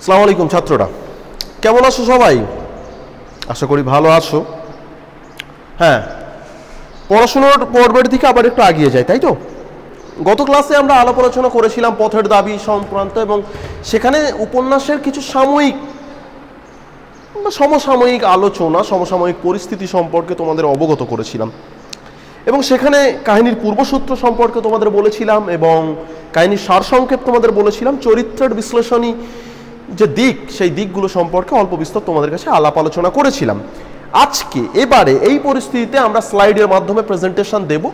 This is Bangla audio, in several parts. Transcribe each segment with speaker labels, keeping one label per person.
Speaker 1: আসসালামু আলাইকুম ছাত্ররা, কেমন আছো সবাই? আশা করি ভালো আছো। হ্যাঁ, পড়াশোনার পর্বের দিকে আবার একটু এগিয়ে যায়, তাই তো? গত ক্লাসে আমরা আলাপ আলোচনা করেছিলাম পথের দাবি সংক্রান্ত, এবং সেখানে উপন্যাসের কিছু সাময়িক বা সমসাময়িক আলোচনা, সমসাময়িক পরিস্থিতি সম্পর্কে তোমাদের অবগত করেছিলাম, এবং সেখানে কাহিনীর পূর্বসূত্র সম্পর্কে তোমাদের বলেছিলাম, এবং কাহিনীর সারসংক্ষেপ তোমাদের বলেছিলাম। চরিত্রের বিশ্লেষণী যে দিক, সেই দিকগুলো সম্পর্কে অল্প বিস্তর তোমাদের কাছে আলাপ আলোচনা করেছিলাম। আজকে এবারে এই পরিস্থিতিতে আমরা স্লাইডের মাধ্যমে প্রেজেন্টেশন দেব,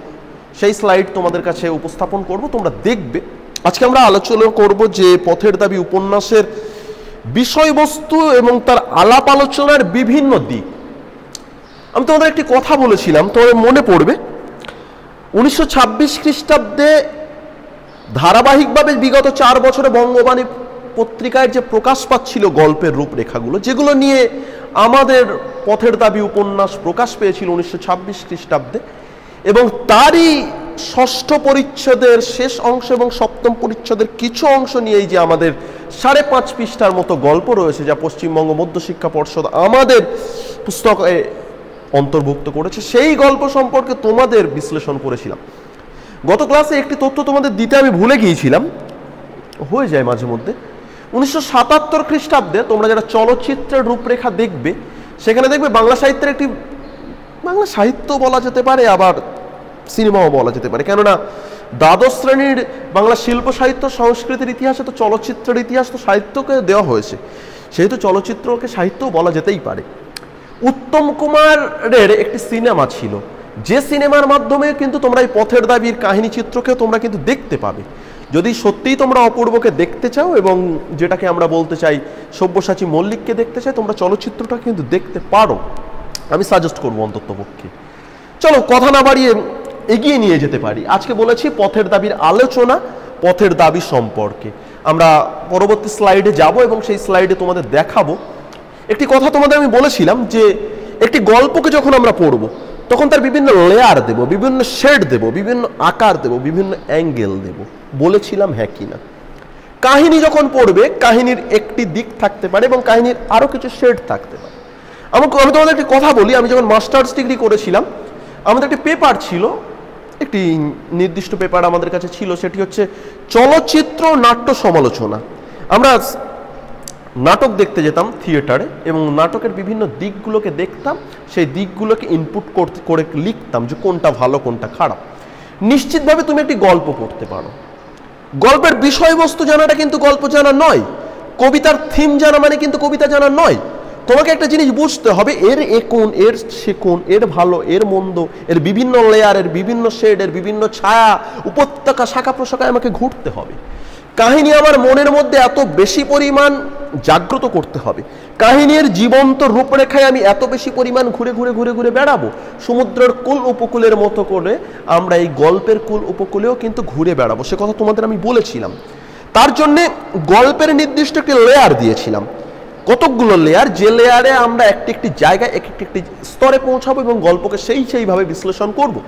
Speaker 1: সেই স্লাইড তোমাদের কাছে উপস্থাপন করব, তোমরা দেখবে। আজকে আমরা আলোচনা করব যে পথের দাবি উপন্যাসের বিষয়বস্তু এবং তার আলাপ আলোচনার বিভিন্ন দিক। আমি তোমাদের একটি কথা বলেছিলাম, তোমাদের মনে পড়বে, 1926 খ্রিস্টাব্দে ধারাবাহিকভাবে বিগত 4 বছরে বঙ্গবাণী পত্রিকায় যে প্রকাশ পাচ্ছিল গল্পের রূপরেখাগুলো, যেগুলো নিয়ে আমাদের পথের দাবি উপন্যাস প্রকাশ পেয়েছিল 1926 খ্রিস্টাব্দে, এবং তারই 6ষ্ঠ পরিচ্ছেদের শেষ অংশ এবং 7ম পরিচ্ছেদের কিছু অংশ নিয়েই যে আমাদের 5.5 পৃষ্ঠার মতো গল্প রয়েছে, যা পশ্চিমবঙ্গ মধ্যশিক্ষা পর্ষদ আমাদের পুস্তকে অন্তর্ভুক্ত করেছে, সেই গল্প সম্পর্কে তোমাদের বিশ্লেষণ করেছিলাম। গত ক্লাসে একটি তথ্য তোমাদের দিতে আমি ভুলে গিয়েছিলাম, হয়ে যায় মাঝে মধ্যে। 1977 খ্রিস্টাব্দে তোমরা যারা চলচ্চিত্রের রূপরেখা দেখবে, সেখানে দেখবে বাংলা সাহিত্যের একটি, বাংলা সাহিত্য বলা যেতে পারে, আবার সিনেমাও বলা যেতে পারে, কেননা দ্বাদশ শ্রেণীর বাংলা শিল্প সাহিত্য সংস্কৃতির ইতিহাসে তো চলচ্চিত্রের ইতিহাস তো সাহিত্যকে দেওয়া হয়েছে, সেহেতু চলচ্চিত্রকে সাহিত্যও বলা যেতেই পারে। উত্তম কুমারের একটি সিনেমা ছিল, যে সিনেমার মাধ্যমে কিন্তু তোমরা এই পথের দাবির কাহিনী চিত্রকে তোমরা কিন্তু দেখতে পাবে। যদি সত্যিই তোমরা অপূর্বকে দেখতে চাও, এবং যেটাকে আমরা বলতে চাই সব্যসাচী মল্লিককে দেখতে চাই, তোমরা চলচ্চিত্রটা কিন্তু দেখতে পারো, আমি সাজেস্ট করবো অন্তত পক্ষে। চলো কথা না বাড়িয়ে এগিয়ে নিয়ে যেতে পারি। আজকে বলেছি পথের দাবির আলোচনা, পথের দাবি সম্পর্কে আমরা পরবর্তী স্লাইডে যাব, এবং সেই স্লাইডে তোমাদের দেখাবো। একটি কথা তোমাদের আমি বলেছিলাম যে একটি গল্পকে যখন আমরা পড়ব, তখন তার বিভিন্ন লেয়ার দেব, বিভিন্ন শেড দেব, বিভিন্ন আকার দেব, বিভিন্ন অ্যাঙ্গেল দেব। বলেছিলাম হ্যাঁ কি না? কাহিনী যখন পড়বে, কাহিনীর একটি দিক থাকতে পারে এবং কাহিনীর আরো কিছু শেড থাকতে পারে। আমি তোমাদের একটি কথা বলি, আমি যখন মাস্টার্স ডিগ্রি করেছিলাম, আমাদের একটি পেপার ছিল, একটি নির্দিষ্ট পেপার আমাদের কাছে ছিল, সেটি হচ্ছে চলচ্চিত্র নাট্য সমালোচনা। আমরা নাটক দেখতে যেতাম থিয়েটারে, এবং নাটকের বিভিন্ন দিকগুলোকে দেখতাম, সেই দিকগুলোকে ইনপুট করে লিখতাম যে কোনটা ভালো কোনটা খারাপ। নিশ্চিতভাবে তুমি একটি গল্প পড়তে পারো, গল্পের বিষয়বস্তু জানাটা কিন্তু গল্প জানা নয়, কবিতার থিম জানা মানে কিন্তু কবিতা জানা নয়। তোমাকে একটা জিনিস বুঝতে হবে, এর এ কোণ, এর সে কোণ, এর ভালো এর মন্দ, এর বিভিন্ন লেয়ার, এর বিভিন্ন শেড, এর বিভিন্ন ছায়া, উপত্যকা, শাখা প্রশাখায় আমাকে ঘুরতে হবে। কাহিনী আমার মনের মধ্যে এত বেশি পরিমাণ জাগ্রত করতে হবে, কাহিনীর জীবন্ত রূপরেখায় আমি এত বেশি পরিমাণ ঘুরে ঘুরে ঘুরে ঘুরে বেড়াবো। সমুদ্রের কুল উপকূলের মতো করে আমরা এই গল্পের কুল উপকূলেও কিন্তু ঘুরে বেড়াবো, সে কথা তোমাদের আমি বলেছিলাম। তার জন্যে গল্পের নির্দিষ্ট একটি লেয়ার দিয়েছিলাম, কতকগুলো লেয়ার, যে লেয়ারে আমরা একটি একটি জায়গায় একটি স্তরে পৌঁছাবো এবং গল্পকে সেইভাবে বিশ্লেষণ করব।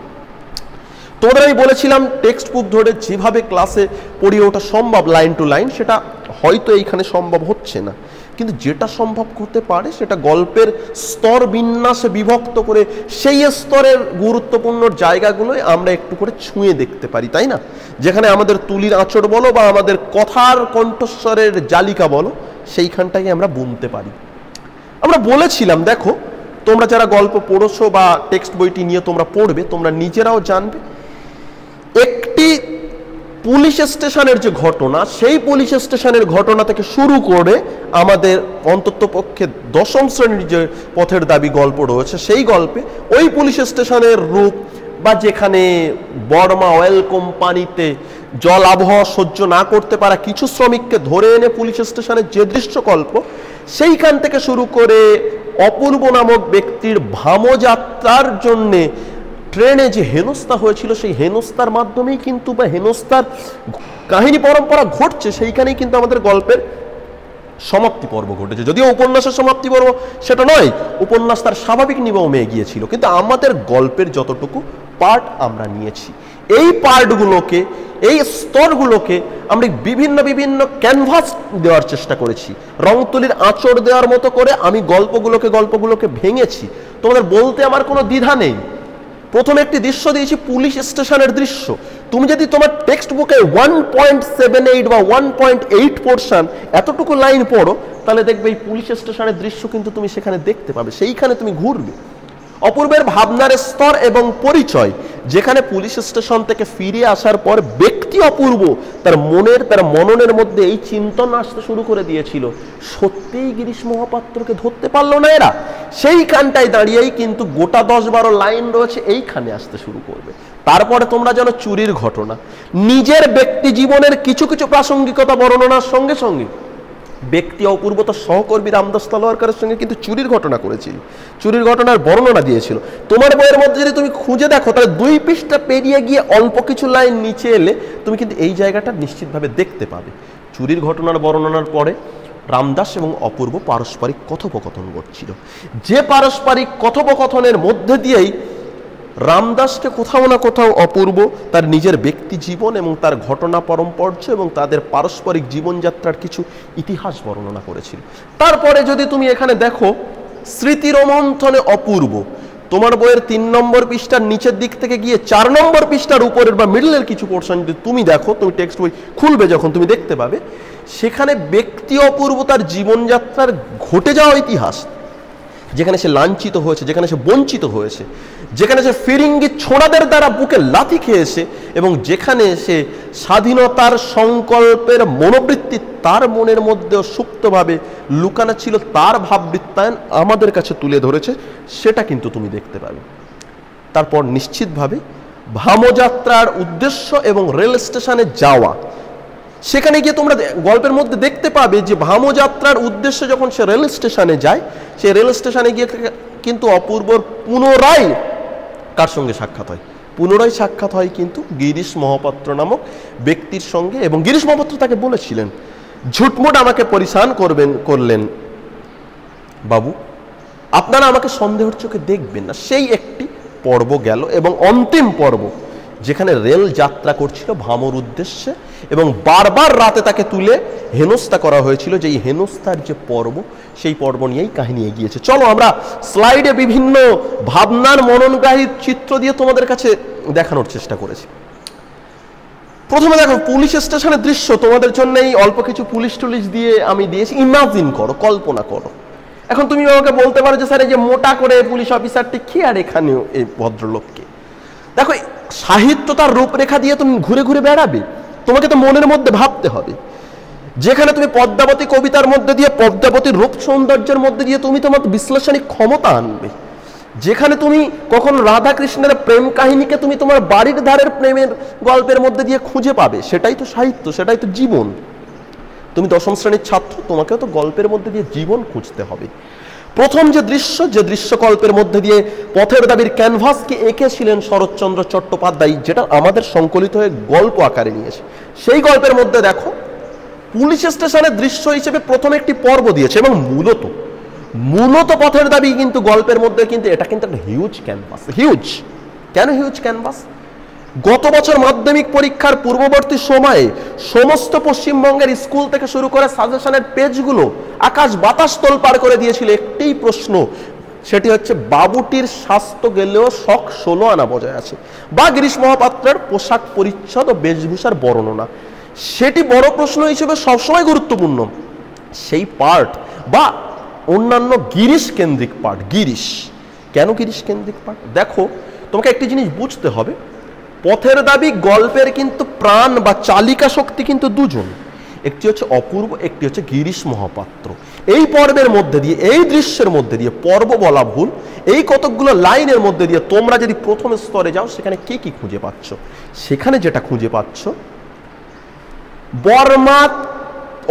Speaker 1: তোমাদের আমি বলেছিলাম টেক্সট বুক ধরে যেভাবে ক্লাসে পড়িয়ে ওঠা সম্ভব লাইন টু লাইন, সেটা হয়তো এইখানে সম্ভব হচ্ছে না, কিন্তু যেটা সম্ভব করতে পারে সেটা গল্পের স্তর বিন্যাসে বিভক্ত করে সেই স্তরের গুরুত্বপূর্ণ জায়গাগুলোই আমরা একটু করে ছুঁয়ে দেখতে পারি, তাই না? যেখানে আমাদের তুলির আঁচড় বলো বা আমাদের কথার কণ্ঠস্বরের জালিকা বলো, সেইখানটাকে আমরা বুনতে পারি। আমরা বলেছিলাম, দেখো তোমরা যারা গল্প পড়েছো বা টেক্সট বইটি নিয়ে তোমরা পড়বে, তোমরা নিজেরাও জানবে, একটি পুলিশ স্টেশনের যে ঘটনা, সেই পুলিশ স্টেশনের ঘটনা থেকে শুরু করে আমাদের অন্তত পক্ষে 10ম শ্রেণীর যে পথের দাবি গল্প রয়েছে, সেই গল্পে ওই পুলিশ স্টেশনের রূপ, বা যেখানে বর্মা অয়েল কোম্পানিতে জল আবহাওয়া সহ্য না করতে পারা কিছু শ্রমিককে ধরে এনে পুলিশ স্টেশনের যে দৃশ্যকল্প, সেইখান থেকে শুরু করে অপূর্ব নামক ব্যক্তির ভামযাত্রার জন্যে ট্রেনে যে হেনস্থা হয়েছিল, সেই হেনস্থার মাধ্যমেই কিন্তু, বা হেনস্থার কাহিনী পরম্পরা ঘটছে, সেইখানেই কিন্তু আমাদের গল্পের সমাপ্তি পর্ব ঘটেছে। যদিও উপন্যাসের সমাপ্তি পর্ব সেটা নয়, উপন্যাস তার স্বাভাবিক নিয়মে গিয়েছিল, কিন্তু আমাদের গল্পের যতটুকু পার্ট আমরা নিয়েছি, এই পার্টগুলোকে এই স্তরগুলোকে আমরা বিভিন্ন বিভিন্ন ক্যানভাস দেওয়ার চেষ্টা করেছি, রং তুলির আঁচড় দেওয়ার মতো করে আমি গল্পগুলোকে ভেঙেছি। তোমাদের বলতে আমার কোনো দ্বিধা নেই। প্রথমে একটি দৃশ্য দিয়েছি, পুলিশ স্টেশনের দৃশ্য। তুমি যদি তোমার টেক্সট বুকে 1.78 বা 1.8 পোর্শন এতটুকু লাইন পড়ো, তাহলে দেখবে এই পুলিশ স্টেশনের দৃশ্য কিন্তু তুমি সেখানে দেখতে পাবে, সেইখানে তুমি ঘুরবে। অপূর্বের ভাবনার স্তর এবং পরিচয়, যেখানে পুলিশ স্টেশন থেকে ফিরে আসার পর ব্যক্তি অপূর্ব তার মননের মধ্যে এই চিন্তন আসতে শুরু করে দিয়েছিল, সত্যিই গিরিশ মহাপাত্রকে ধরতে পারলো না এরা। সেইখানটায় দাঁড়িয়েই কিন্তু গোটা 10-12 লাইন রয়েছে, এইখানে আসতে শুরু করবে। তারপরে তোমরা যেন চুরির ঘটনা, নিজের ব্যক্তি জীবনের কিছু কিছু প্রাসঙ্গিকতা বর্ণনার সঙ্গে সঙ্গে ব্যক্তি অপূর্ব তার সহকর্মী রামদাস তলোয়ারকারের সঙ্গে কিন্তু চুরির ঘটনা করেছিল, চুরির ঘটনার বর্ণনা দিয়েছিল। তোমার বইয়ের মধ্যে যদি তুমি খুঁজে দেখো, তাহলে 2 পৃষ্ঠা পেরিয়ে গিয়ে অল্প কিছু লাইন নিচে এলে তুমি কিন্তু এই জায়গাটা নিশ্চিতভাবে দেখতে পাবে। চুরির ঘটনার বর্ণনার পরে রামদাস এবং অপূর্ব পারস্পরিক কথোপকথন করছিল, যে পারস্পরিক কথোপকথনের মধ্যে দিয়েই রামদাসকে কোথাও না কোথাও অপূর্ব তার নিজের ব্যক্তি জীবন এবং তার ঘটনা পরম্পর্য এবং তাদের পারস্পরিক জীবনযাত্রার কিছু ইতিহাস বর্ণনা করেছিল। তারপরে যদি তুমি এখানে দেখো, স্মৃতিরোমন্থনে অপূর্ব, তোমার বইয়ের 3 নম্বর পৃষ্ঠার নিচের দিক থেকে গিয়ে 4 নম্বর পৃষ্ঠার উপরের বা মিডলের কিছু পোর্শন যদি তুমি দেখো, তুমি টেক্সট বই খুলবে যখন তুমি দেখতে পাবে সেখানে ব্যক্তি অপূর্ব তার জীবনযাত্রার ঘটে যাওয়া ইতিহাস, যেখানে সে লাঞ্ছিত হয়েছে, যেখানে সে বঞ্চিত হয়েছে, যেখানে সে ফিরিঙ্গি ছোড়াদের দ্বারা বুকে লাথি খেয়েছে এবং যেখানে সে স্বাধীনতার সংকল্পের মনোবৃত্তি তার মনের মধ্যেও সুপ্তভাবে লুকানো ছিল, তার ভাববৃত্তায়ন আমাদের কাছে তুলে ধরেছে, সেটা কিন্তু তুমি দেখতে পাবে। তারপর নিশ্চিতভাবে ভামযাত্রার উদ্দেশ্য এবং রেল স্টেশনে যাওয়া, সেখানে গিয়ে তোমরা গল্পের মধ্যে দেখতে পাবে যে ভামযাত্রার উদ্দেশ্যে যখন সে রেল স্টেশনে যায়, সে রেল স্টেশনে গিয়ে কিন্তু অপূর্বর পুনরায় কার সঙ্গে সাক্ষাৎ হয়? পুনরায় সাক্ষাৎ হয় কিন্তু গিরিশ মহাপাত্র নামক ব্যক্তির সঙ্গে। এবং গিরিশ মহাপাত্র তাকে বলেছিলেন, ঝুটমুট আমাকে পরিশান করলেন বাবু, আপনারা আমাকে সন্দেহের চোখে দেখবেন না। সেই একটি পর্ব গেল এবং অন্তিম পর্ব, যেখানে রেল যাত্রা করছিল ভামর উদ্দেশ্যে এবং বারবার রাতে তাকে তুলে হেনস্থা করা হয়েছিল, যে এই হেনস্থার যে পর্ব, সেই পর্ব নিয়েই কাহিনী এগিয়েছে। চলো আমরা স্লাইডে বিভিন্ন ভাবনার মননগ্রাহী চিত্র দিয়ে তোমাদের কাছে দেখানোর চেষ্টা করেছি। প্রথমে দেখো পুলিশ স্টেশনের দৃশ্য, তোমাদের জন্য এই অল্প কিছু পুলিশ টুলিশ দিয়ে আমি দিয়েছি, ইমাজিন করো, কল্পনা করো। এখন তুমি আমাকে বলতে পারো যে স্যার এই যে মোটা করে পুলিশ অফিসারটি কি আর এখানেও এই ভদ্রলোককে, দেখো সাহিত্য তার রূপরেখা দিয়ে তুমি ঘুরে ঘুরে বেড়াবে, তোমাকে তো মনের মধ্যে ভাবতে হবে। যেখানে তুমি পদ্মাবতী কবিতার মধ্যে দিয়ে, পদ্মাবতীর রূপ সৌন্দর্যের মধ্যে দিয়ে তুমি তোমার বিশ্লেষণিক ক্ষমতা আনবে, যেখানে তুমি কখন রাধা কৃষ্ণের প্রেম কাহিনীকে তুমি তোমার বাড়ির ধারের প্রেমের গল্পের মধ্যে দিয়ে খুঁজে পাবে, সেটাই তো সাহিত্য, সেটাই তো জীবন। তুমি 10ম শ্রেণীর ছাত্র, তোমাকেও তো গল্পের মধ্যে দিয়ে জীবন খুঁজতে হবে। প্রথম যে দৃশ্যকল্পের মধ্যে দিয়ে পথের দাবির ক্যানভাসকে এঁকেছিলেন শরৎচন্দ্র চট্টোপাধ্যায়, যেটা আমাদের সংকলিত হয়ে গল্প আকারে নিয়েছে, সেই গল্পের মধ্যে দেখো পুলিশ স্টেশনের দৃশ্য হিসেবে প্রথমে একটি পর্ব দিয়েছে। এবং মূলত পথের দাবি কিন্তু গল্পের মধ্যে কিন্তু এটা কিন্তু একটা হিউজ ক্যানভাস। হিউজ কেন হিউজ ক্যানভাস? গত বছর মাধ্যমিক পরীক্ষার পূর্ববর্তী সময়ে সমস্ত পশ্চিমবঙ্গের স্কুল থেকে শুরু করে সাজেশনের পেজগুলো আকাশ বাতাস তোলপাড় করে দিয়েছিল একটাই প্রশ্ন, সেটি হচ্ছে বাবুটির স্বাস্থ্য গেলেও শখ 16 আনা বজায় আছে, বা গিরিশ মহাপাত্রের পোশাক পরিচ্ছদ ও বেশভূষার বর্ণনা। সেটি বড় প্রশ্ন হিসেবে সবসময় গুরুত্বপূর্ণ। সেই পার্ট বা অন্যান্য গিরিশ কেন্দ্রিক পার্ট, গিরিশ কেন গিরিশ কেন্দ্রিক পার্ট? দেখো তোমাকে একটি জিনিস বুঝতে হবে, পথের দাবি গল্পের কিন্তু প্রাণ বা চালিকা শক্তি কিন্তু দুজন, একটি হচ্ছে অপূর্ব, একটি হচ্ছে গিরিশ মহাপাত্র। এই পর্বের মধ্যে দিয়ে, এই দৃশ্যের মধ্যে দিয়ে, পর্ব বলা ভুল, এই কতকগুলো লাইনের মধ্যে দিয়ে তোমরা যদি প্রথম স্তরে যাও, সেখানে কি কি খুঁজে পাচ্ছ? সেখানে যেটা খুঁজে পাচ্ছ, বর্মা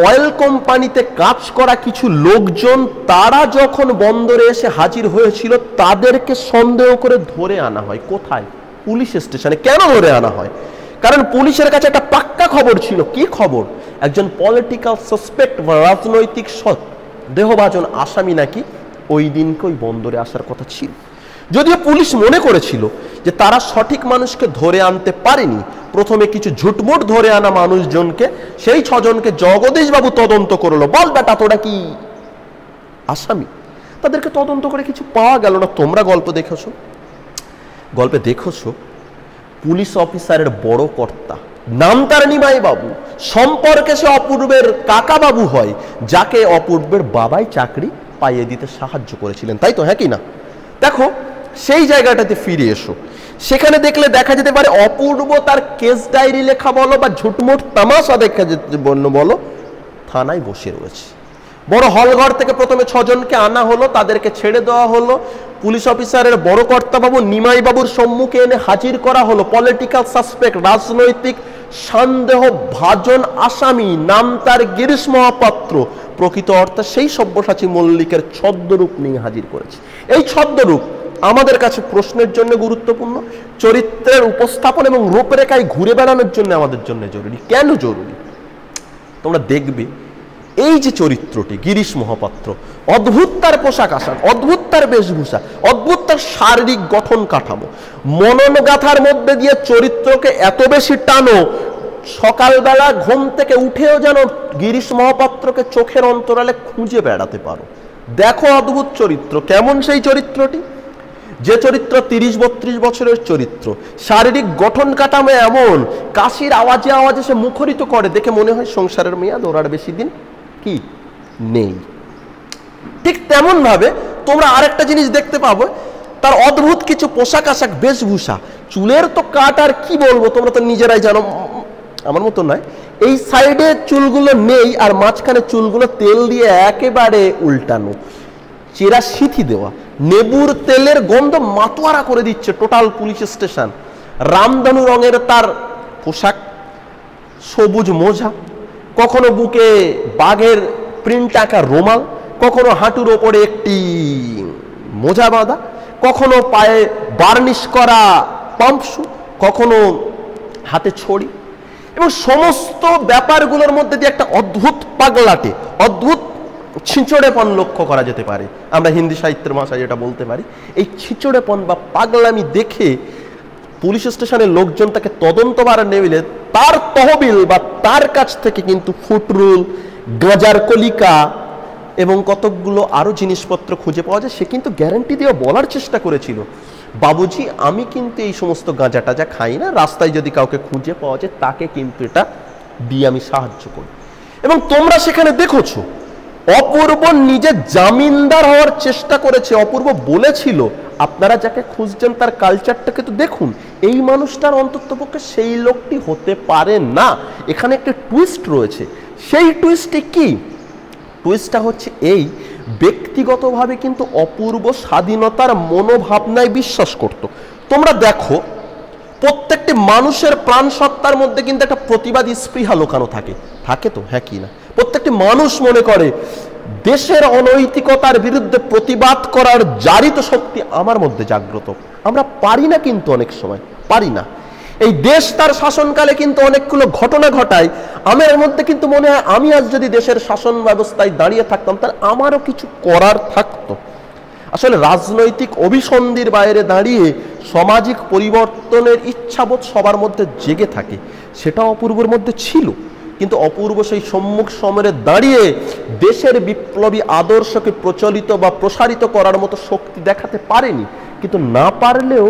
Speaker 1: অয়েল কোম্পানিতে কাজ করা কিছু লোকজন, তারা যখন বন্দরে এসে হাজির হয়েছিল, তাদেরকে সন্দেহ করে ধরে আনা হয়। কোথায়? পুলিশ স্টেশনে। কেন ধরে আনা হয়? কারণ পুলিশের কাছে একটা পাক্কা খবর ছিল। কি খবর? একজন পলিটিক্যাল সাসপেক্ট বা রাজনৈতিক দেহভাজন আসামি নাকি ওই দিনকে ওই বন্দরে আসার কথা ছিল। যদিও পুলিশ মনে করেছিল যে তারা সঠিক মানুষকে ধরে আনতে পারেনি। প্রথমে কিছু ঝুটমুট ধরে আনা মানুষজনকে, সেই 6 জনকে জগদীশবাবু তদন্ত করলো, বল বেটা তোরা কি আসামি? তাদেরকে তদন্ত করে কিছু পাওয়া গেল না। তোমরা গল্পে দেখেছো পুলিশ অফিসারের বড় কর্তা, নাম তার নিমাই বাবু, সম্পর্কে সে অপূর্বের কাকা বাবু হয়, যাকে অপূর্বের বাবাই চাকরি পাইয়ে দিতে সাহায্য করেছিলেন, তাই তো? হ্যাঁ কি না? দেখো সেই জায়গাটাতে ফিরে এসো, সেখানে দেখলে দেখা যেতে পারে অপূর্ব তার কেস ডায়েরি লেখা বলো বা ঝুটমুট তামাশা দেখা যেতে বলো, থানায় বসে রয়েছে। বড় হলঘর থেকে প্রথমে 6 জনকে আনা হলো, তাদেরকে ছেড়ে দেওয়া হলো, পুলিশ অফিসারের বড় কর্তাবাবু নিমাই বাবুর সম্মুখে এনে হাজির করা হলো। পলিটিক্যাল সাসপেক্ট, রাজনৈতিক সন্দেহ ভাজন আসামি, নাম তার গিরিশ মহাপাত্র, প্রকৃত অর্থে সেই সব্যসাচী মল্লিকের ছদ্মরূপ নিয়ে হাজির করেছে। এই ছদ্মরূপ আমাদের কাছে প্রশ্নের জন্য গুরুত্বপূর্ণ, চরিত্রের উপস্থাপন এবং রূপরেখায় ঘুরে বেড়ানোর জন্য আমাদের জন্য জরুরি। কেন জরুরি? তোমরা দেখবে এই যে চরিত্রটি গিরিশ মহাপাত্র, অদ্ভুত তার পোশাক আশাক, অদ্ভুত তার বেশভূষা, অদ্ভুত তার শারীরিক গঠন কাঠামো, মননগাথার মধ্যে দিয়ে চরিত্রকে এত বেশি টানো, সকালবেলা ঘুম থেকে উঠেও যেন গিরিশ মহাপাত্রকে চোখের অন্তরালে খুঁজে বেড়াতে পারো। দেখো অদ্ভুত চরিত্র। কেমন সেই চরিত্রটি? যে চরিত্র 30-32 বছরের চরিত্র, শারীরিক গঠন কাঠামো এমন, কাশির আওয়াজে আওয়াজে সে মুখরিত করে, দেখে মনে হয় সংসারের মেয়াদ ওর আর বেশি দিন কি নেই। ঠিক তেমন ভাবে তোমরা আরেকটা জিনিস দেখতে পাবো, তার অদ্ভুত কিছু পোশাক আশাক, বেশভূষা, চুলের তো কাট আর কি বলবো, তোমরা তো নিজেরাই জানো, আমার মতো নয়। এই সাইডে চুলগুলো নেই আর মাঝখানে চুলগুলো তেল দিয়ে একেবারে উল্টানো, চেরা সিথি দেওয়া, নেবুর তেলের গন্ধ মাতোয়ারা করে দিচ্ছে টোটাল পুলিশ স্টেশন। রামধনু রঙের তার পোশাক, সবুজ মোজা, কখনো বুকে বাঘের প্রিন্ট আঁকা রুমাল, কখনো হাঁটুর ওপরে একটি মোজা বাঁধা, কখনো পায়ে বার্নিশ করা পাম্প শু, কখনো হাতে ছড়ি, এবং সমস্ত ব্যাপারগুলোর মধ্যে দিয়ে একটা অদ্ভুত পাগলাটে, অদ্ভুত ছিঁচড়েপন লক্ষ্য করা যেতে পারে। আমরা হিন্দি সাহিত্যের ভাষায় যেটা বলতে পারি, এই ছিঁচড়েপন বা পাগলামি দেখে পুলিশ স্টেশনের লোকজন তাকে তদন্তভার নেবিলে তার তহবিল বা তার কাছ থেকে কিন্তু ফুটরুল, গাঁজার কলিকা এবং কতকগুলো আরো জিনিসপত্র খুঁজে পাওয়া যায়। সে কিন্তু গ্যারান্টি দিয়ে বলার চেষ্টা করেছিল, বাবুজি আমি কিন্তু এই সমস্ত গাঁজা টাজা খাই না, রাস্তায় যদি কাউকে খুঁজে পাওয়া যায় তাকে কিন্তু এটা দিয়ে আমি সাহায্য করি। এবং তোমরা সেখানে দেখেছো অপূর্ব নিজে জামিনদার হওয়ার চেষ্টা করেছে। অপূর্ব বলেছিল আপনারা যাকে খুঁজছেন তার কালচারটাকে তো দেখুন, এই মানুষটার অন্ততপক্ষে সেই লোকটি হতে পারে না। এখানে একটা টুইস্ট রয়েছে। সেই টুইস্টটি কি? টুইস্টটা হচ্ছে এই, ব্যক্তিগতভাবে কিন্তু অপূর্ব স্বাধীনতার মনোভাবনায় বিশ্বাস করত। তোমরা দেখো প্রত্যেকটি মানুষের প্রাণ সত্তার মধ্যে কিন্তু একটা প্রতিবাদী স্পৃহা লোকানো থাকে, থাকে তো? হ্যাঁ কি না? প্রত্যেকটি মানুষ মনে করে দেশের অনৈতিকতার বিরুদ্ধে প্রতিবাদ করার জারিত শক্তি আমার মধ্যে জাগ্রত। আমরা পারি না, কিন্তু অনেক সময় পারি না। এই দেশ তার শাসনকালে কিন্তু অনেকগুলো ঘটনা ঘটায়, আমার মধ্যে কিন্তু মনে হয় আমি আজ যদি দেশের শাসন ব্যবস্থায় দাঁড়িয়ে থাকতাম তাহলে আমারও কিছু করার থাকতো। আসলে রাজনৈতিক অভিসন্ধির বাইরে দাঁড়িয়ে সামাজিক পরিবর্তনের ইচ্ছাবোধ সবার মধ্যে জেগে থাকে, সেটা অপূর্বর মধ্যে ছিল। কিন্তু অপূর্ব সেই সম্মুখ সমরে দাঁড়িয়ে দেশের বিপ্লবী আদর্শকে প্রচলিত বা প্রসারিত করার মতো শক্তি দেখাতে পারেনি। কিন্তু না পারলেও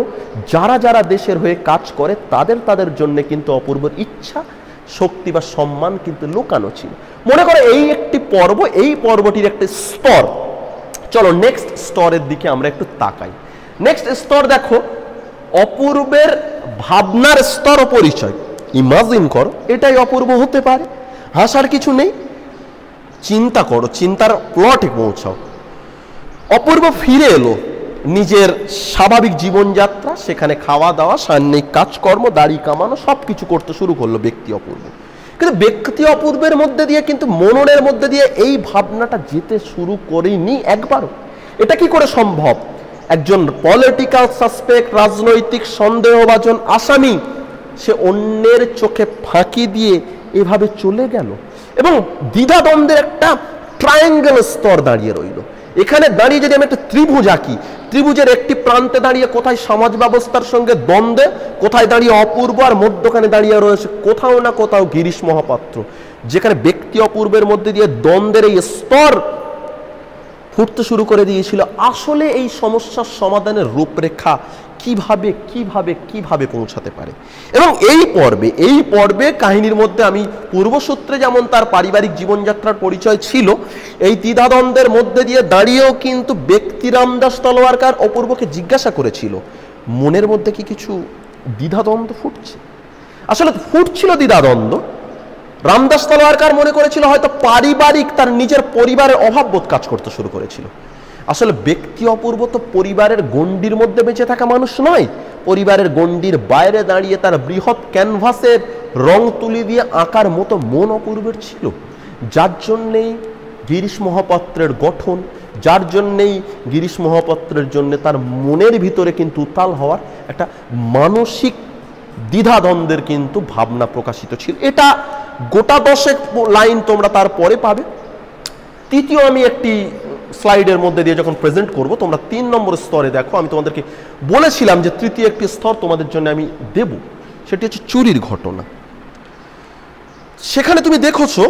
Speaker 1: যারা যারা দেশের হয়ে কাজ করে তাদের জন্য কিন্তু অপূর্বর ইচ্ছা, শক্তি বা সম্মান কিন্তু লুকানো ছিল। মনে করে এই একটি পর্ব, এই পর্বটির একটি স্তর। চলো নেক্সট স্তরের দিকে আমরা একটু তাকাই। নেক্সট স্তর দেখো, অপূর্বের ভাবনার স্তর ও পরিচয়। ইমাজিন করো এটাই অপূর্ব হতে পারে, হাসার কিছু নেই। চিন্তা করো, চিন্তার প্লটে পৌঁছাও। অপূর্ব ফিরে এলো নিজের স্বাভাবিক জীবনযাত্রা, সেখানে খাওয়া দাওয়া, সান্নিক কাজকর্ম, দাড়ি কামানো সবকিছু করতে শুরু করলো ব্যক্তি অপূর্ব। কিন্তু ব্যক্তি অপূর্বের মধ্যে দিয়ে কিন্তু মননের মধ্যে দিয়ে এই ভাবনাটা যেতে শুরু করেনি একবারও। এটা কি করে সম্ভব? একজন পলিটিক্যাল সাসপেক্ট, রাজনৈতিক সন্দেহভাজন আসামি, সে অন্যের চোখে ফাঁকি দিয়ে এভাবে চলে গেল এবং দ্বিধাদ্বন্দ্বের একটা ট্রায়াঙ্গেল স্তর দাঁড়িয়ে রইল। এখানে দাঁড়িয়ে যদি আমি একটা ত্রিভুজ আঁকি, ত্রিভুজের একটি প্রান্তে দাঁড়িয়ে কোথায় সমাজ ব্যবস্থার সঙ্গে দ্বন্দ্বে, কোথায় দাঁড়িয়ে অপূর্ব, আর মধ্যখানে দাঁড়িয়ে রয়েছে কোথাও না কোথাও গিরিশ মহাপাত্র, যেখানে ব্যক্তি অপূর্বের মধ্যে দিয়ে দ্বন্দ্বের এই স্তর ফুটতে শুরু করে দিয়েছিল। আসলে এই সমস্যার সমাধানের রূপরেখা কিভাবে কিভাবে কিভাবে পৌঁছাতে পারে। এবং এই পর্বে কাহিনীর মধ্যে আমি পূর্বসূত্রে যেমন তার পারিবারিক জীবনযাত্রার পরিচয় ছিল, এই দ্বিধাদ্বন্দ্বের মধ্যে দিয়ে দাঁড়িয়েও কিন্তু ব্যক্তি রামদাস তলোয়ারকার অপূর্বকে জিজ্ঞাসা করেছিল, মনের মধ্যে কি কিছু দ্বিধাদ্বন্দ্ব ফুটছে? আসলে ফুটছিল দ্বিধাদ্বন্দ্ব। রামদাস তলোয়ারকার মনে করেছিল হয়তো পারিবারিক, তার নিজের পরিবারের অভাববোধ কাজ করতে শুরু করেছিল। আসলে ব্যক্তি অপূর্ব তো পরিবারের গণ্ডির মধ্যে বেঁচে থাকা মানুষ নয়, পরিবারের গণ্ডির বাইরে দাঁড়িয়ে তার বৃহৎ ক্যানভাসের রং তুলি দিয়ে আঁকার মতো মন অপূর্বের ছিল, যার জন্যেই গিরিশ মহাপাত্রের গঠন, যার জন্যেই গিরিশ মহাপাত্রের জন্য তার মনের ভিতরে কিন্তু উত্তাল হওয়ার একটা মানসিক দ্বিধাদ্বন্দ্বের কিন্তু ভাবনা প্রকাশিত ছিল। এটা গোটা 10 লাইন তোমরা তারপরে পাবে। তৃতীয় আমি একটি স্লাইডের মধ্যে দিয়ে যখন প্রেজেন্ট করব, তোমরা 3 নম্বর স্তরে দেখো। আমি তোমাদেরকে বলেছিলাম যে তৃতীয় একটি স্তর তোমাদের জন্য আমি দেব, সেটি হচ্ছে চুরির ঘটনা। সেখানে তুমি দেখছো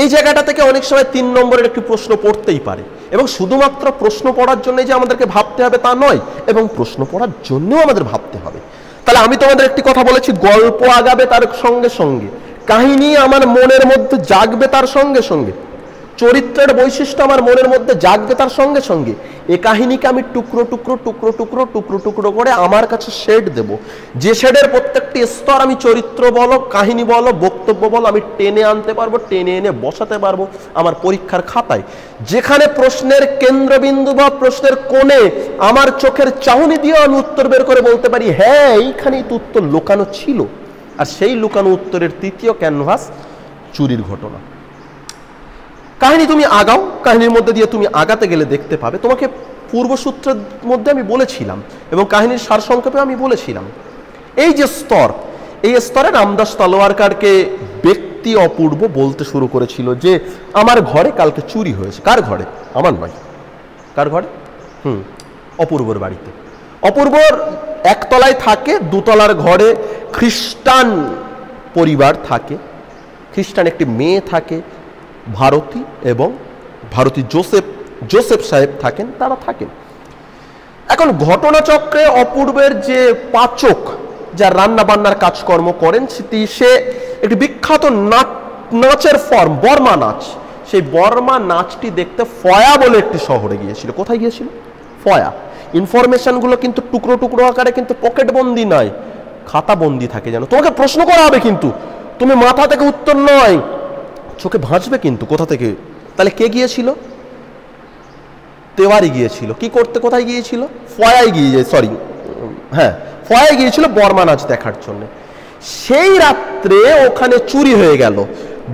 Speaker 1: এই জায়গাটা থেকে অনেক সময় 3 নম্বরের একটি প্রশ্ন পড়তেই পারে, এবং শুধুমাত্র প্রশ্ন পড়ার জন্য যে আমাদেরকে ভাবতে হবে তা নয়, এবং প্রশ্ন পড়ার জন্যও আমাদের ভাবতে হবে। তাহলে আমি তোমাদের একটি কথা বলেছি, গল্প আগাবে তার সঙ্গে সঙ্গে, কাহিনী আমার মনের মধ্যে জাগবে তার সঙ্গে সঙ্গে, চরিত্রের বৈশিষ্ট্য আমার মনের মধ্যে জাগবে তার সঙ্গে সঙ্গে। এই কাহিনীকে আমি টুকরো টুকরো টুকরো টুকরো টুকরো টুকরো করে আমার কাছে শেড দেব, যে শেডের প্রত্যেকটি স্তর আমি চরিত্র বলো, কাহিনী বলো, বক্তব্য বলো, আমি টেনে আনতে পারবো, টেনে এনে বসাতে পারবো আমার পরীক্ষার খাতায়। যেখানে প্রশ্নের কেন্দ্রবিন্দু বা প্রশ্নের কোণে আমার চোখের চাহনি দিয়ে আমি উত্তর বের করে বলতে পারি, হ্যাঁ এইখানেই তো উত্তর লুকানো ছিল। আর সেই লুকানো উত্তরের তৃতীয় ক্যানভাস চুরির ঘটনা। কাহিনী তুমি আগাও, কাহিনীর মধ্যে দিয়ে তুমি আগাতে গেলে দেখতে পাবে, তোমাকে পূর্বসূত্রের মধ্যে আমি বলেছিলাম এবং কাহিনীর সারসংক্ষেপে আমি বলেছিলাম, এই যে স্তর, এই স্তরে রামদাস তলোয়ারকারকে ব্যক্তি অপূর্ব বলতে শুরু করেছিল যে আমার ঘরে কালকে চুরি হয়েছে। কার ঘরে? আমার নয়। কার ঘরে? অপূর্বর বাড়িতে। অপূর্বর একতলায় থাকে, দুতলার ঘরে খ্রিস্টান পরিবার থাকে, খ্রিস্টান একটি মেয়ে থাকে, ভারতী এবং ভারতী জোসেফ সাহেব থাকেন, তারা থাকেন। এখন ঘটনাচক্রে অপূর্বের যে পাচক, যার রান্না বান্নার কাজকর্ম করেন, সে একটি বিখ্যাত নাচের ফর্ম বর্মা নাচ, সেই বর্মা নাচটি দেখতে ফয়া বলে একটি শহরে গিয়েছিল। কোথায় গিয়েছিল? ফয়া। ইনফরমেশনগুলো কিন্তু টুকরো টুকরো আকারে, কিন্তু পকেট বন্দি নয়, খাতা বন্দি থাকে। জানো, তোমাকে প্রশ্ন করা হবে, কিন্তু তুমি মাথা থেকে উত্তর নয়, চোখে ভাঁজবে কিন্তু কোথা থেকে। তাহলে কে গিয়েছিল? তেওয়ারি গিয়েছিল। কি করতে? কোথায় গিয়েছিল? ফয়ায় ফয়ায় গিয়েছিল বর্মা নাচ দেখার জন্য। সেই রাত্রে ওখানে চুরি হয়ে গেল।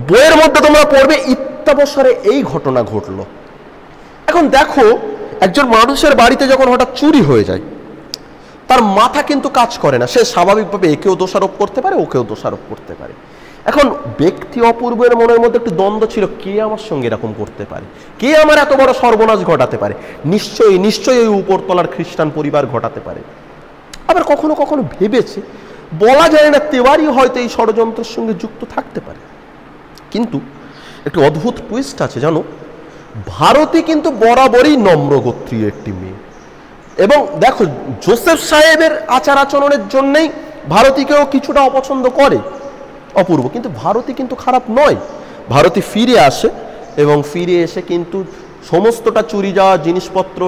Speaker 1: বইয়ের মধ্যে তোমরা পড়বে ইত্যাবসরে এই ঘটনা ঘটলো। এখন দেখো, একজন মানুষের বাড়িতে যখন হঠাৎ চুরি হয়ে যায়, তার মাথা কিন্তু কাজ করে না। সে স্বাভাবিকভাবে একেও দোষারোপ করতে পারে, ওকেও দোষারোপ করতে পারে। এখন ব্যক্তি অপূর্বের মনের মধ্যে একটি দ্বন্দ্ব ছিল, কে আমার সঙ্গে এরকম করতে পারে, কে আমার এত বড় সর্বনাশ ঘটাতে পারে। নিশ্চয়ই ওই উপরতলার খ্রিস্টান পরিবার ঘটাতে পারে। আবার কখনো কখনো ভেবেছে, বলা যায় না, তেওয়ারি হয়তো এই ষড়যন্ত্রের সঙ্গে যুক্ত থাকতে পারে। কিন্তু একটি অদ্ভুত টুইস্ট আছে জানো, ভারতী কিন্তু বরাবরই নম্র গোত্রীয় একটি মেয়ে, এবং দেখো জোসেফ সাহেবের আচার আচরণের জন্যই ভারতীকেও কিছুটা অপছন্দ করে অপূর্ব, কিন্তু ভারতী কিন্তু খারাপ নয়। ভারতী ফিরে আসে এবং ফিরে এসে কিন্তু সমস্তটা চুরি যাওয়া জিনিসপত্র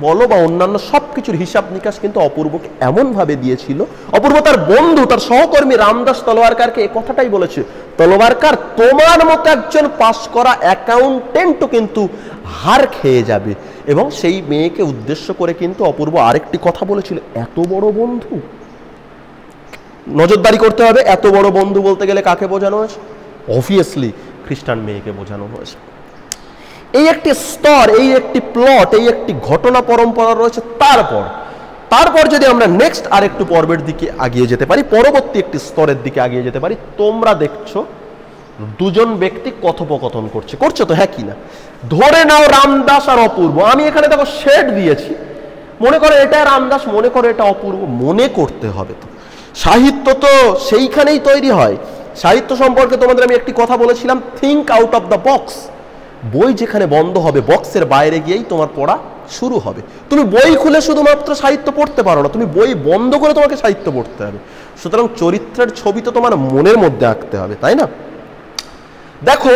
Speaker 1: বলো বা অন্যান্য সব কিছুর হিসাব নিকাশ কিন্তু অপূর্বকে এমনভাবে দিয়েছিল। অপূর্ব তার বন্ধু, তার সহকর্মী রামদাস তলোয়ারকারকে এই কথাটাই বলেছে, তলোয়ারকার তোমার মতো একজন পাস করা অ্যাকাউন্টেন্টও কিন্তু হার খেয়ে যাবে। এবং সেই মেয়েকে উদ্দেশ্য করে কিন্তু অপূর্ব আরেকটি কথা বলেছিল, এত বড় বন্ধু। নজরদারি করতে হবে, এত বড় বন্ধু বলতে গেলে কাকে বোঝানো হয়েছে? অবভিয়াসলি খ্রিস্টান মেয়েকে বোঝানো হয়েছে। এই একটি স্তর, এই একটি প্লট, এই একটি ঘটনা পরম্পরা রয়েছে। তারপর যদি আমরা নেক্সট আরেকটু পর্বের দিকে আগিয়ে যেতে পারি, পরবর্তী একটি স্তরের দিকে আগিয়ে যেতে পারি, তোমরা দেখছো দুজন ব্যক্তি কথোপকথন করছে, করছে তো, হ্যাঁ কি না? ধরে নাও রামদাস আর অপূর্ব। আমি এখানে দেখো শেড দিয়েছি, মনে করো এটা রামদাস, মনে করো এটা অপূর্ব। মনে করতে হবে তো, সাহিত্য তো সেইখানেই তৈরি হয়। সাহিত্য সম্পর্কে তোমাদের আমি একটি কথা বলেছিলাম, think out of the box. বই যেখানে বন্ধ হবে, বক্সের বাইরে গিয়েই তোমার পড়া শুরু হবে। তুমি বই খুলে শুধুমাত্র সাহিত্য পড়তে পারো না, তুমি বই বন্ধ করে তোমাকে সাহিত্য পড়তে হবে। সুতরাং চরিত্রের ছবি তো তোমার মনের মধ্যে আঁকতে হবে, তাই না? দেখো,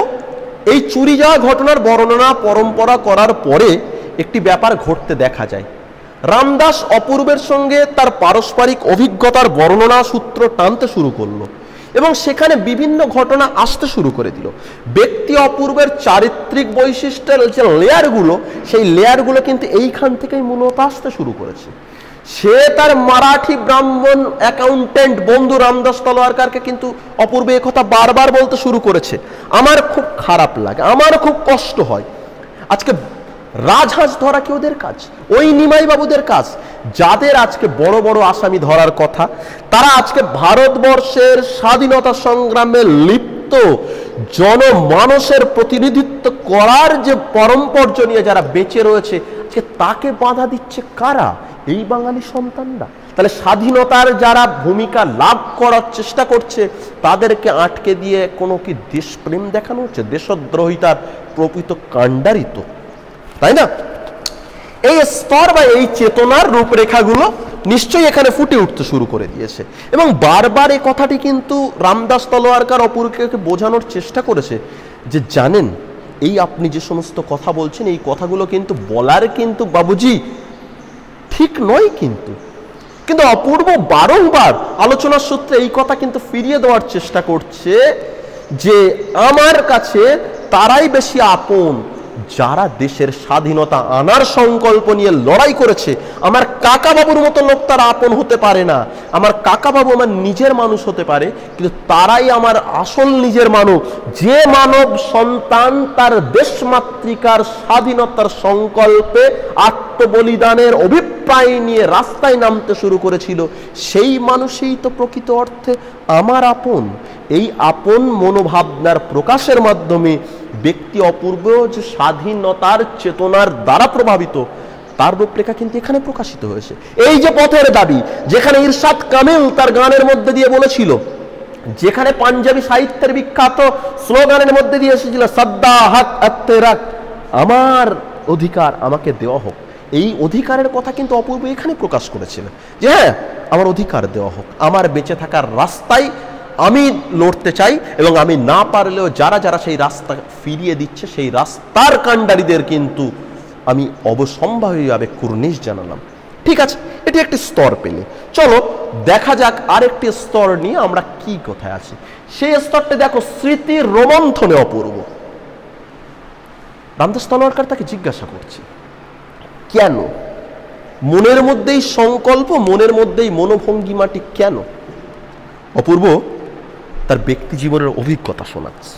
Speaker 1: এই চুরি যাওয়া ঘটনার বর্ণনা পরম্পরা করার পরে একটি ব্যাপার ঘটতে দেখা যায়। রামদাস অপূর্বের সঙ্গে তার পারস্পরিক অভিজ্ঞতার বর্ণনা সূত্র টানতে শুরু করলো এবং সেখানে বিভিন্ন ঘটনা আসতে শুরু করে দিল। ব্যক্তি অপূর্বের চারিত্রিক বৈশিষ্ট্যের যে লেয়ারগুলো, সেই লেয়ারগুলো কিন্তু এইখান থেকেই মূলত আসতে শুরু করেছে। সে তার মারাঠি ব্রাহ্মণ অ্যাকাউন্টেন্ট বন্ধু রামদাস তলোয়ারকারকে কিন্তু অপূর্ব এ কথা বারবার বলতে শুরু করেছে। আমার খুব খারাপ লাগে, আমার খুব কষ্ট হয়। আজকে রাজহাঁস ধরা কি ওদের কাজ? ওই নিমাই বাবুদের কাজ, যাদের আজকে বড় বড় আসামি ধরার কথা। তারা আজকে ভারতবর্ষের স্বাধীনতা সংগ্রামে লিপ্ত জনমানসের প্রতিনিধিত্ব করার যে পরম্পর্য নিয়ে যারা বেঁচে রয়েছে, আজকে তাকে বাধা দিচ্ছে কারা? এই বাঙালি সন্তানরা। তাহলে স্বাধীনতার যারা ভূমিকা লাভ করার চেষ্টা করছে, তাদেরকে আটকে দিয়ে কোনো কি দেশপ্রেম দেখানো হচ্ছে? দেশদ্রোহিতার প্রকৃত কাণ্ডারিত, তাই না? এই স্তর বা এই চেতনার রূপরেখাগুলো নিশ্চয়ই এখানে ফুটে উঠতে শুরু করে দিয়েছে। এবং বারবার এই কথাটি কিন্তু রামদাস তলোয়ারকার অপূর্বকে বোঝানোর চেষ্টা করেছে যে জানেন, এই আপনি যে সমস্ত কথা বলছেন, এই কথাগুলো কিন্তু বলার কিন্তু বাবুজি ঠিক নয়। কিন্তু অপূর্ব বারংবার আলোচনার সূত্রে এই কথা কিন্তু ফিরিয়ে দেওয়ার চেষ্টা করছে যে আমার কাছে তারাই বেশি আপন যারা দেশের স্বাধীনতা আনার সংকল্প নিয়ে লড়াই করেছে। আমার কাকা বাবুর মতো লোক তারা আপন হতে পারে না। আমার কাকা বাবু আমার নিজের মানুষ হতে পারে, কিন্তু তারাই আমার আসল নিজের মানুষ। যে মানব সন্তান তার দেশমাতৃকার স্বাধীনতার সংকল্পে আত্মবলিদানের অভিপ্রায় নিয়ে রাস্তায় নামতে শুরু করেছিল, সেই মানুষই তো প্রকৃত অর্থে আমার আপন। এই আপন মনোভাবনার প্রকাশের মাধ্যমে ব্যক্তি অপূর্ব যে স্বাধীনতার চেতনার দ্বারা প্রভাবিত, তার রূপরেখা কিন্তু এখানে প্রকাশিত হয়েছে। এই যে পথের দাবি, যেখানে ইরশাদ কামিল তার গানের মধ্যে দিয়ে বলেছিল, যেখানে পাঞ্জাবি সাহিত্যের বিখ্যাত স্লোগানের মধ্যে দিয়ে এসেছিল সদ্দা হাত আত্তে রাখ, আমার অধিকার আমাকে দেওয়া হোক। এই অধিকারের কথা কিন্তু অপূর্ব এখানে প্রকাশ করেছিল যে হ্যাঁ, আমার অধিকার দেওয়া হোক, আমার বেঁচে থাকার রাস্তায় আমি লড়তে চাই, এবং আমি না পারলেও যারা যারা সেই রাস্তা ফিরিয়ে দিচ্ছে, সেই রাস্তার কাণ্ডারীদের কিন্তু আমি অবসম্ভাবীভাবে কুর্নিশ জানালাম। ঠিক আছে, এটি একটি স্তর পেলে, চলো দেখা যাক আরেকটি স্তর নিয়ে আমরা কি কোথায় আছি। সেই স্তরটা দেখো, স্মৃতির রোমন্থনে অপূর্ব। রামদাস তলোয়ারকার তাকে জিজ্ঞাসা করছে কেন? মনের মধ্যেই সংকল্প, মনের মধ্যেই মনোভঙ্গিমাটি কেন? অপূর্ব তার ব্যক্তি জীবনের অভিজ্ঞতা শোনাচ্ছে।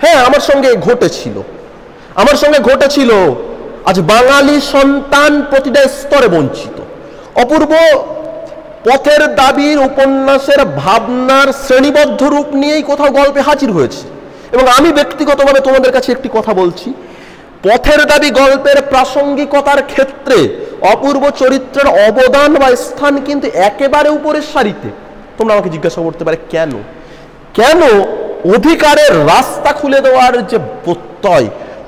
Speaker 1: হ্যাঁ, আমার সঙ্গে ঘটেছিল। আজ বাঙালি সন্তান প্রতিটা স্তরে বঞ্চিত। অপূর্ব পথের দাবির উপন্যাসের ভাবনার শ্রেণীবদ্ধ রূপ নিয়েই কোথাও গল্পে হাজির হয়েছে। এবং আমি ব্যক্তিগতভাবে তোমাদের কাছে একটি কথা বলছি, পথের দাবি গল্পের প্রাসঙ্গিকতার ক্ষেত্রে অপূর্ব চরিত্রের অবদান বা স্থান কিন্তু একেবারে উপরের সারিতে। তোমরা আমাকে জিজ্ঞাসা করতে পারে কেন অধিকারের রাস্তা খুলে দেওয়ার যে প্রত্যয়,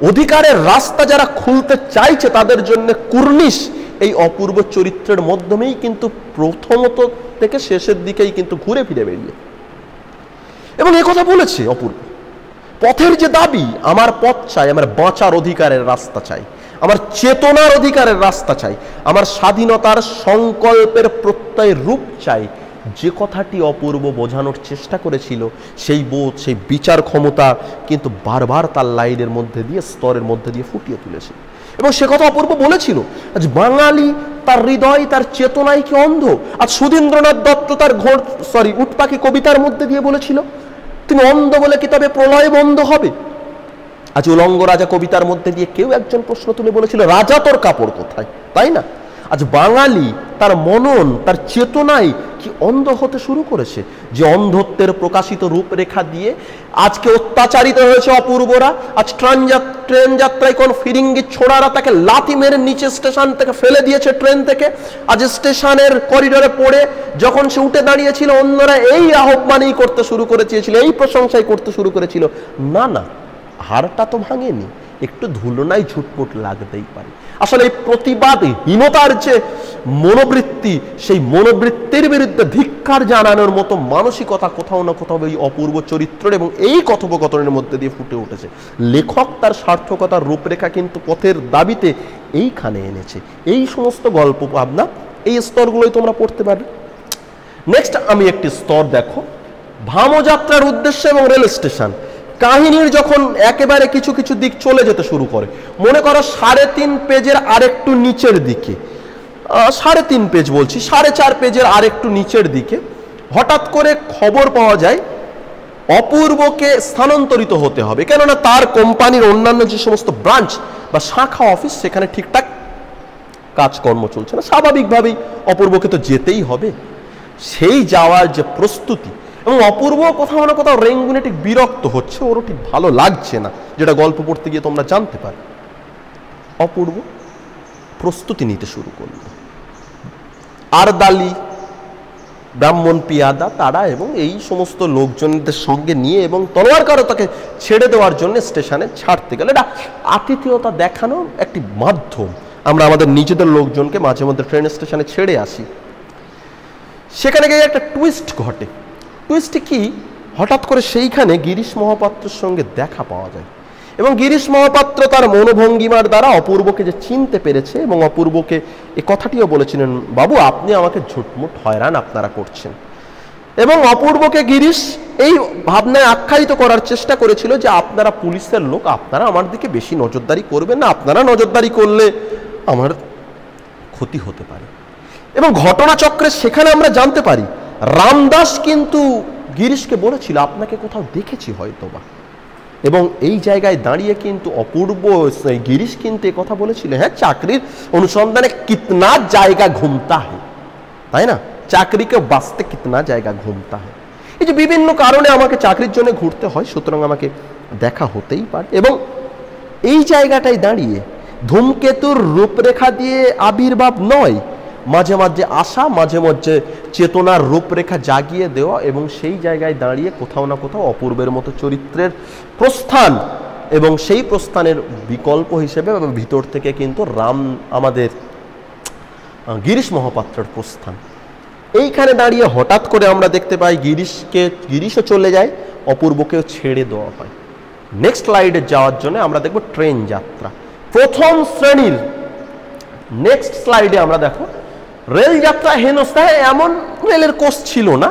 Speaker 1: অধিকারের রাস্তা যারা খুলতে চাইছে তাদের জন্য কুর্নিশ এই অপূর্ব চরিত্রের মাধ্যমেই কিন্তু প্রথমত থেকে শেষের দিকেই কিন্তু ঘুরে ফিরে বেরিয়ে। এবং এই কথা বলেছে অপূর্ব, পথের যে দাবি, আমার পথ চাই, আমার বাঁচার অধিকারের রাস্তা চাই, আমার চেতনার অধিকারের রাস্তা চাই, আমার স্বাধীনতার সংকল্পের প্রত্যয় রূপ চাই, যে কথাটি অপূর্ব বোঝানোর চেষ্টা করেছিল, সেই বোধ, সেই বিচার ক্ষমতা কিন্তু বারবার তার লাইনের মধ্যে দিয়ে, স্তরের মধ্যে দিয়ে ফুটিয়ে তুলেছে। এবং সে কথা অপূর্ব বলেছিল, আজ বাঙালি তার হৃদয়, তার চেতনায় কি অন্ধ? আজ সুধীন্দ্রনাথ দত্ত তার উট পাখি কবিতার মধ্যে দিয়ে বলেছিল, তুমি অন্ধ বলে কি তবে প্রলয় বন্ধ হবে? আজ উলঙ্গ রাজা কবিতার মধ্যে দিয়ে কেউ একজন প্রশ্ন তুলে বলেছিল, রাজা তোর কাপড় কোথায়? তাই না? আজ বাঙালি তার মনন, তার চেতনায় কি অন্ধ হতে শুরু করেছে, যে অন্ধত্বের প্রকাশিত রূপরেখা দিয়ে আজকে অত্যাচারিত হয়েছে অপূর্বরা। আজ ট্রেন যাত্রায় কোন ফিরিঙ্গি ছোড়ারা তাকে লাথি মেরে নিচে স্টেশন থেকে ফেলে দিয়েছে ট্রেন থেকে। আজ স্টেশনের করিডোরে পড়ে যখন সে উঠে দাঁড়িয়েছিল, অন্যরা এই আহ্বানই করতে শুরু করেছিল, এই প্রশংসাই করতে শুরু করেছিল। না না, হাড়টা তো ভাঙেনি, একটু ধুলোনাই ঝুটপুট লাগতেই পারে। আসলে এই প্রতিবাদহীনতার যে মনোবৃত্তি, সেই মনোবৃত্তির বিরুদ্ধে ধিক্কার জানানোর মতো মানসিকতা কোথাও না কোথাও এই অপূর্ব চরিত্র এবং এই কথোপকথনের মধ্যে দিয়ে ফুটে উঠেছে। লেখক তার সার্থকতার রূপরেখা কিন্তু পথের দাবিতে এইখানে এনেছে। এই সমস্ত গল্প ভাবনা, এই স্তরগুলোই তোমরা পড়তে পারবে। নেক্সট আমি একটি স্তর দেখো, ভামযাত্রার উদ্দেশ্য এবং রেল স্টেশন। কাহিনীর যখন একেবারে কিছু কিছু দিক চলে যেতে শুরু করে, মনে করো 3.5 পেজের আরেকটু নিচের দিকে, 3.5 পেজ বলছি, 4.5 পেজের আরেকটু নিচের দিকে হঠাৎ করে খবর পাওয়া যায় অপূর্বকে স্থানান্তরিত হতে হবে, কেননা তার কোম্পানির অন্যান্য যে সমস্ত ব্রাঞ্চ বা শাখা অফিস সেখানে ঠিকঠাক কাজকর্ম চলছে না। স্বাভাবিকভাবেই অপূর্বকে তো যেতেই হবে। সেই যাওয়ার যে প্রস্তুতি, এবং অপূর্ব কোথাও না কোথাও রেঙ্গুনে ঠিক বিরক্ত হচ্ছে, ওরও ঠিক ভালো লাগছে না, যেটা গল্প পড়তে গিয়ে তোমরা জানতে পারো। অপূর্ব প্রস্তুতি নিতে শুরু করল। আরদালি, ব্রাহ্মণ পিয়াদা তারা এবং এই সমস্ত লোকজনদের সঙ্গে নিয়ে এবং তলোয়ার কারো তাকে ছেড়ে দেওয়ার জন্য স্টেশনে ছাড়তে গেলে, এটা আতিথেয়তা দেখানোর একটি মাধ্যম। আমরা আমাদের নিজেদের লোকজনকে মাঝে মধ্যে ট্রেন স্টেশনে ছেড়ে আসি। সেখানে গিয়ে একটা টুইস্ট ঘটে। টুইস্টে কি, হঠাৎ করে সেইখানে গিরিশ মহাপাত্রের সঙ্গে দেখা পাওয়া যায় এবং গিরিশ মহাপাত্র তার মনোভঙ্গিমার দ্বারা অপূর্বকে যে চিনতে পেরেছে এবং অপূর্বকে এ কথাটিও বলেছিলেন, বাবু আপনি আমাকে ঝুটমুট হয়রান আপনারা করছেন। এবং অপূর্বকে গিরিশ এই ভাবনায় আখ্যায়িত করার চেষ্টা করেছিল যে আপনারা পুলিশের লোক, আপনারা আমার দিকে বেশি নজরদারি করবেন না, আপনারা নজরদারি করলে আমার ক্ষতি হতে পারে। এবং ঘটনাচক্রে সেখানে আমরা জানতে পারি রামদাস কিন্তু গিরিশকে বলেছিল আপনাকে কোথাও দেখেছি হয়তোবা, এবং এই জায়গায় দাঁড়িয়ে কিন্তু অপূর্ব গিরিশ কিন্তু এ কথা বলেছিল, হ্যাঁ চাকরির অনুসন্ধানে কিতনা জায়গা ঘুমতা হয়, তাই না, চাকরিকে বাঁচতে কিতনা জায়গা ঘুমতা হয়। এই যে বিভিন্ন কারণে আমাকে চাকরির জন্য ঘুরতে হয়, সুতরাং আমাকে দেখা হতেই পারে। এবং এই জায়গাটায় দাঁড়িয়ে ধূমকেতুর রূপরেখা দিয়ে আবির্ভাব নয়, মাঝে মাঝে আসা, মাঝে মাঝে চেতনার রূপরেখা জাগিয়ে দেওয়া, এবং সেই জায়গায় দাঁড়িয়ে কোথাও না কোথাও অপূর্বের মতো চরিত্রের প্রস্থান, এবং সেই প্রস্থানের বিকল্প হিসেবে ভিতর থেকে কিন্তু আমাদের গিরিশ মহাপাত্রের প্রস্থান। এইখানে দাঁড়িয়ে হঠাৎ করে আমরা দেখতে পাই গিরিশও চলে যায়, অপূর্বকেও ছেড়ে দেওয়া হয়। নেক্সট স্লাইডে যাওয়ার জন্য আমরা দেখব ট্রেন যাত্রা প্রথম শ্রেণীর। নেক্সট স্লাইডে আমরা দেখো রেল যাত্রা হেনস্থায়, এমন রেলের কোচ ছিল না,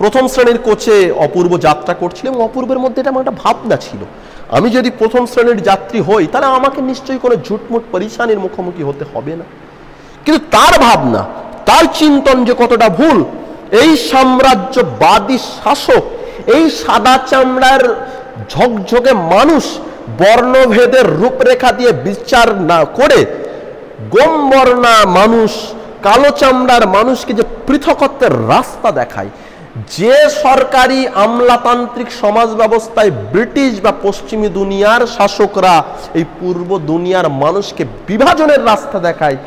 Speaker 1: প্রথম শ্রেণীর কোচে অপূর্ব যাত্রা করছিল এবং অপূর্বের মধ্যে এটা আমার একটা ভাবনা ছিল, আমি যদি প্রথম শ্রেণীর যাত্রী হই তাহলে আমাকে নিশ্চয়ই কোনো ঝুটমুট পরিশানির মুখোমুখি হতে হবে না। কিন্তু তার ভাবনা, তার চিন্তন যে কতটা ভুল। এই সাম্রাজ্যবাদী শাসক, এই সাদা চামড়ার ঝকঝকে মানুষ বর্ণভেদের রূপরেখা দিয়ে বিচার না করে গোমবর্ণা মানুষ, কালো চামড়ার মানুষকে যে পৃথকত্বের রাস্তা দেখায়, যে সরকারি আমলাতান্ত্রিক সমাজ ব্যবস্থায় ব্রিটিশ বা পশ্চিমী দুনিয়ার শাসকরা এই পূর্ব দুনিয়ার মানুষকে বিভাজনের রাস্তা দেখায়,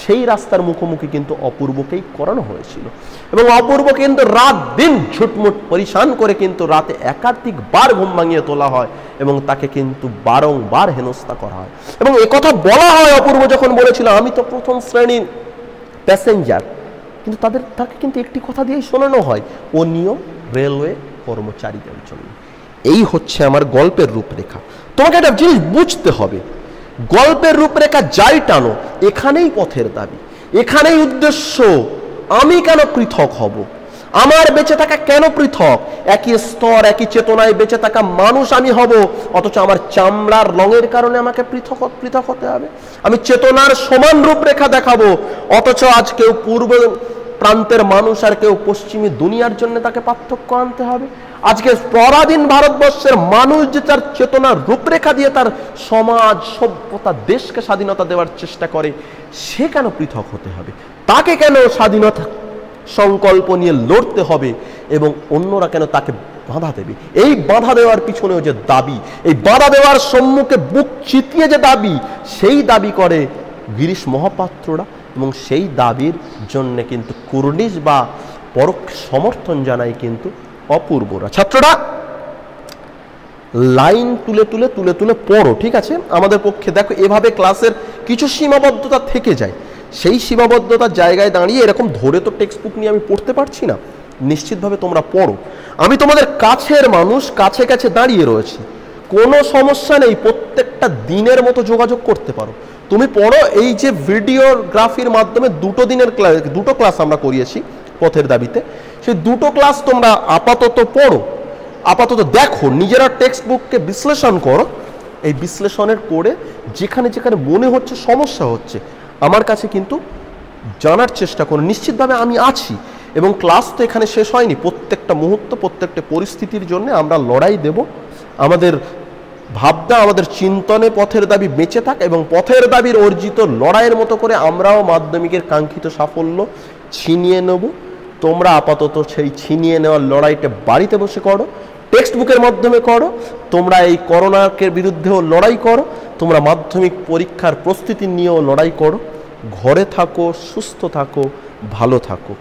Speaker 1: সেই রাস্তার মুখোমুখি কিন্তু অপূর্বকেই করানো হয়েছিল। এবং অপূর্ব কিন্তু রাত দিন ঝুটমুট পরিশান করে কিন্তু রাতে একাধিকবার ঘুম ভাঙিয়ে তোলা হয় এবং তাকে কিন্তু বারংবার হেনস্থা করা হয়। এবং একথা বলা হয় অপূর্ব যখন বলেছিল আমি তো প্রথম শ্রেণীর প্যাসেঞ্জার, কিন্তু তাকে কিন্তু একটি কথা দিয়েই শোনানো হয়, ও নিয়ম রেলওয়ে কর্মচারীদের জন্য। এই হচ্ছে আমার গল্পের রূপরেখা। তোমাকে একটা জিনিস বুঝতে হবে, গল্পের রূপরেখা যাই টানো, এখানেই পথের দাবি, এখানেই উদ্দেশ্য। আমি কেন পৃথক হব, আমার বেঁচে থাকা কেন পৃথক, একই স্তর একই চেতনায় বেঁচে থাকা মানুষ আমি হব, অথচ আমার চামড়ার রঙের কারণে আমাকে পৃথক হতে হবে। আমি চেতনার সমান রূপরেখা দেখাবো, অথচ আজ কেউ পূর্ব প্রান্তের মানুষ আর কেউ পশ্চিমী দুনিয়ার জন্য তাকে পার্থক্য আনতে হবে। আজকে পরাধীন ভারতবর্ষের মানুষ যে তার চেতনার রূপরেখা দিয়ে তার সমাজ, সভ্যতা, দেশকে স্বাধীনতা দেওয়ার চেষ্টা করে, সে কেন পৃথক হতে হবে, তাকে কেন সংকল্প নিয়ে লড়তে হবে এবং অন্যরা কেন তাকে বাধা দেবে। এই বাধা দেওয়ার পিছনেও যে দাবি, এই বাধা দেওয়ার সম্মুখে বুক চিতিয়ে যে দাবি, সেই দাবি করে গিরিশ মহাপাত্ররা এবং সেই দাবির জন্য কিন্তু কুর্নিশ বা পরোক্ষ সমর্থন জানায় কিন্তু অপূর্বরা। ছাত্ররা লাইন তুলে তুলে তুলে তুলে পড়ো, ঠিক আছে? আমাদের পক্ষে দেখো এভাবে ক্লাসের কিছু সীমাবদ্ধতা থেকে যায়, সেই সীমাবদ্ধতার জায়গায় দাঁড়িয়ে এরকম ধরে তো টেক্সট বুক নিয়ে আমি পড়তে পারছি না। নিশ্চিতভাবে তোমরা পড়ো, আমি তোমাদের কাছের মানুষ, কাছে কাছে দাঁড়িয়ে রয়েছি, কোনো সমস্যা নেই, প্রত্যেকটা দিনের মতো যোগাযোগ করতে পারো। তুমি পড়ো, এই যে ভিডিওগ্রাফির মাধ্যমে দুটো ক্লাস আমরা করিয়েছি পথের দাবিতে, সেই দুটো ক্লাস তোমরা আপাতত পড়ো, আপাতত দেখো, নিজেরা টেক্সট বুককে বিশ্লেষণ করো। এই বিশ্লেষণের করে যেখানে যেখানে মনে হচ্ছে সমস্যা হচ্ছে আমার কাছে কিন্তু জানার চেষ্টা করো। নিশ্চিতভাবে আমি আছি এবং ক্লাস তো এখানে শেষ হয়নি, প্রত্যেকটা মুহূর্ত প্রত্যেকটা পরিস্থিতির জন্য আমরা লড়াই দেব। আমাদের ভাবনা, আমাদের চিন্তনে পথের দাবি বেঁচে থাক এবং পথের দাবির অর্জিত লড়াইয়ের মতো করে আমরাও মাধ্যমিকের কাঙ্ক্ষিত সাফল্য ছিনিয়ে নেব। তোমরা আপাতত সেই ছিনিয়ে নেওয়ার লড়াইটা বাড়িতে বসে করো, টেক্সট বুকের মাধ্যমে করো। তোমরা এই করোনাকে বিরুদ্ধেও লড়াই করো, তোমরা মাধ্যমিক পরীক্ষার প্রস্তুতি নিয়েও লড়াই করো। ঘরে থাকো, সুস্থ থাকো, ভালো থাকো।